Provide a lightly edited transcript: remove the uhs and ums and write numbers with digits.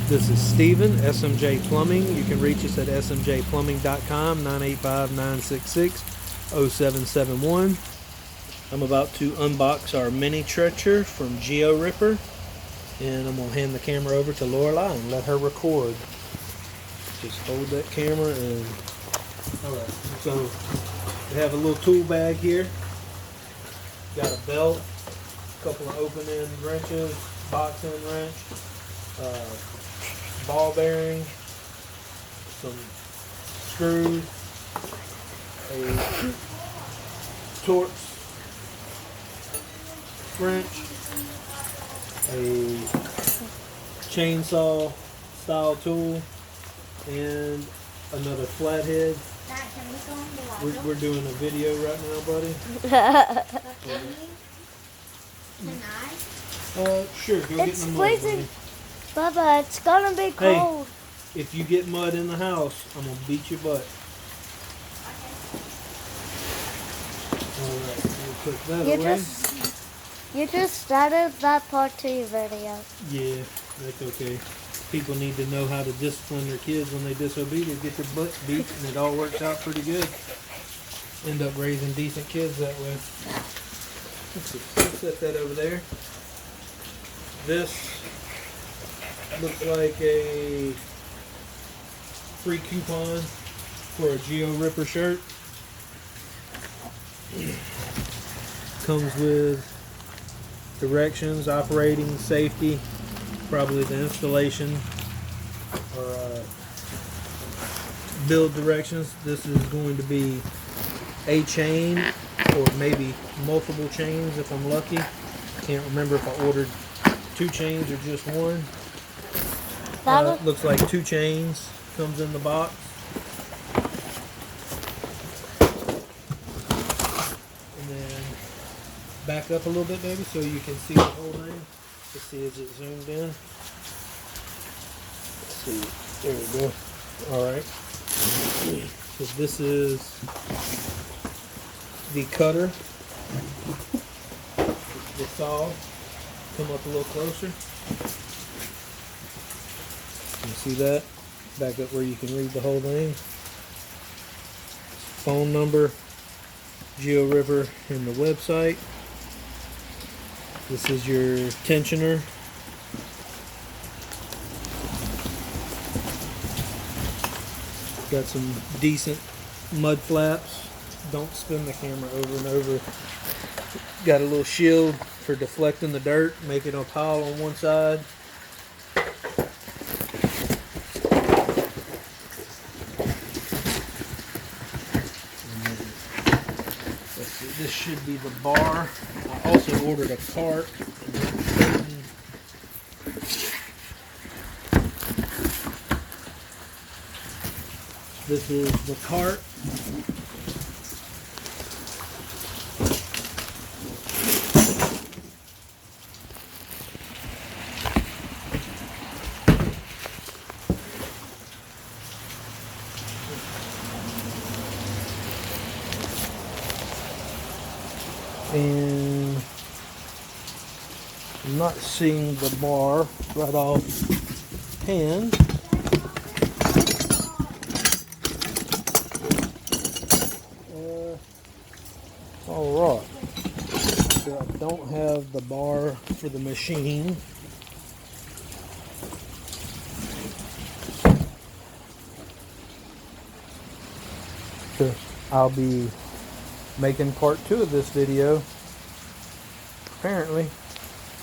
This is Steven, SMJ Plumbing. You can reach us at smjplumbing.com, 985-966-0771. I'm about to unbox our Mini Tencher from Geo-Ripper, and I'm going to hand the camera over to Lorelai and let her record. Just hold that camera and... Alright, so we have a little tool bag here. Got a belt, a couple of open end wrenches, box end wrench, ball bearing, some screws, a Torx wrench, a chainsaw style tool, and another flathead. We're doing a video right now, buddy. Sure, go get in the mud, buddy. Bubba, it's gonna be cold. Hey, if you get mud in the house, I'm gonna beat your butt. Alright, we'll put that away. You just started that part to your video. Yeah, that's okay. People need to know how to discipline their kids when they disobey. They get their butts beat, and it all works out pretty good. End up raising decent kids that way. Let's see, let's set that over there. This looks like a free coupon for a Geo-Ripper shirt. Comes with directions, operating, safety, probably the installation or build directions. This is going to be a chain or maybe multiple chains if I'm lucky. Can't remember if I ordered 2 chains or just one. Looks like 2 chains comes in the box. And then back up a little bit, baby, so you can see the whole thing. Let's see, is it zoomed in? Let's see. There we go. Alright. So this is the cutter. The saw. Come up a little closer. You see that? Back up where you can read the whole thing. Phone number, Geo-Ripper, and the website. This is your tensioner. Got some decent mud flaps. Don't spin the camera over and over. Got a little shield for deflecting the dirt, making a pile on one side. Let's see, this should be the bar. I also ordered a cart. This is the cart. And I'm not seeing the bar right off hand. Alright. So I don't have the bar for the machine. So I'll be making part 2 of this video, apparently,